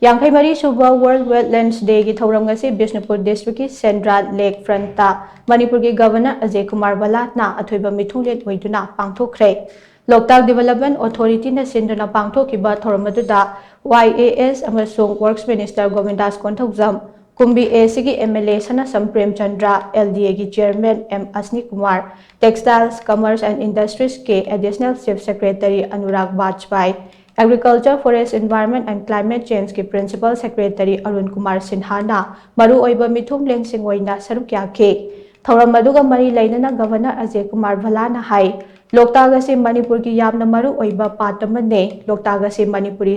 Yankai suba World Wetlands Day ki thouram ngasi Bishnupur District ki Sendra Lake Front ta Manipur ki Governor Ajay Kumar Bhalla na Athoiba Meethunglen Oiduna Pangthokhre. Loktak Development Authority na Sindana Pangthokhiba thouram aduda YAS amasung Works Minister Govindas Konthokjam Kumbi ACG MLA Sana Samprem Chandra LDA ki Chairman M Asni Kumar Textiles Commerce and Industries ke Additional Chief Secretary Anurag Bajpai Agriculture, Forest, Environment and Climate Change ki Principal Secretary Arun Kumar Sinha na Maruoiba Meethunglen Oiduna saruk yake. Thauram aduga mari lainana Governor Ajay Kumar Bhalla na hai Loktak asi Manipur ki yamna maruoiba part amane Loktak asi Manipuri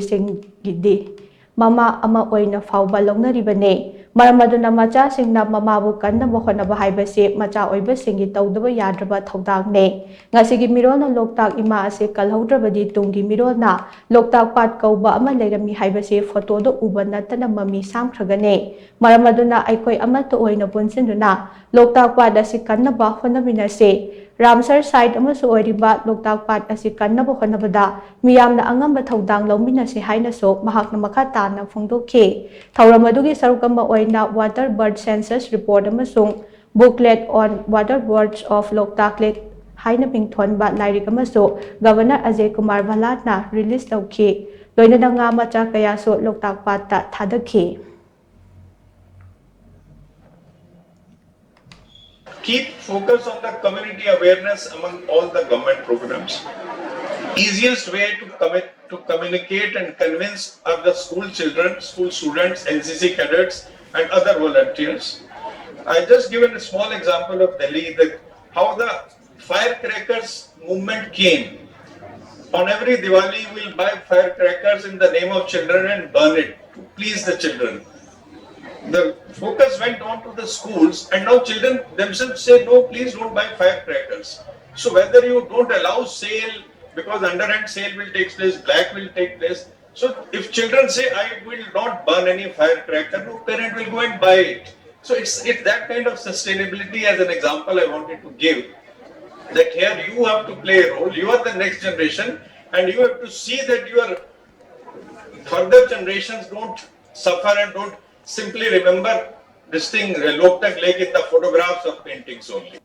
gidi mama ama oina fauba longnaribane maram aduna macha singna mamabu kanna bokhonaba haibase macha oiba singi tawdaba yadraba thawdangne ngasigi mirona Loktak ima ase kalhaudrabadi tungi mirona Loktak pat kauba ama leirami haibase photo do uba natana mami samkhragane maram aduna aikoi amato oina punsinduna Loktak pat asi kannaba honaminase Ramsar site amasu oiriba Loktak pat asi kannaba honabada miyamna angamba thawdang lawminase hainaso mahakna makata na phongdokhe thauram adugi sarukama oina water bird census report amasung booklet on water birds of Loktak Lake haina pingthonba lairik amaso Governor Ajay Kumar Bhalla na release tawkhe loinana nga macha kaya so Loktak pat ta thadakhe. Keep focus on the community awareness among all the government programs. Easiest way to communicate and convince are the school children, school students, NCC cadets and other volunteers. I just given a small example of Delhi, how the firecrackers movement came. On every Diwali we'll buy firecrackers in the name of children and burn it to please the children. The focus went on to the schools and now children themselves say, no, please don't buy firecrackers. So whether you don't allow sale, because underhand sale will take place, black will take place. So if children say, I will not burn any firecracker, no parent will go and buy it. So it's that kind of sustainability as an example I wanted to give. That here you have to play a role, you are the next generation and you have to see that your further generations don't suffer and don't simply remember this thing, Loktak Lake in the photographs or paintings only.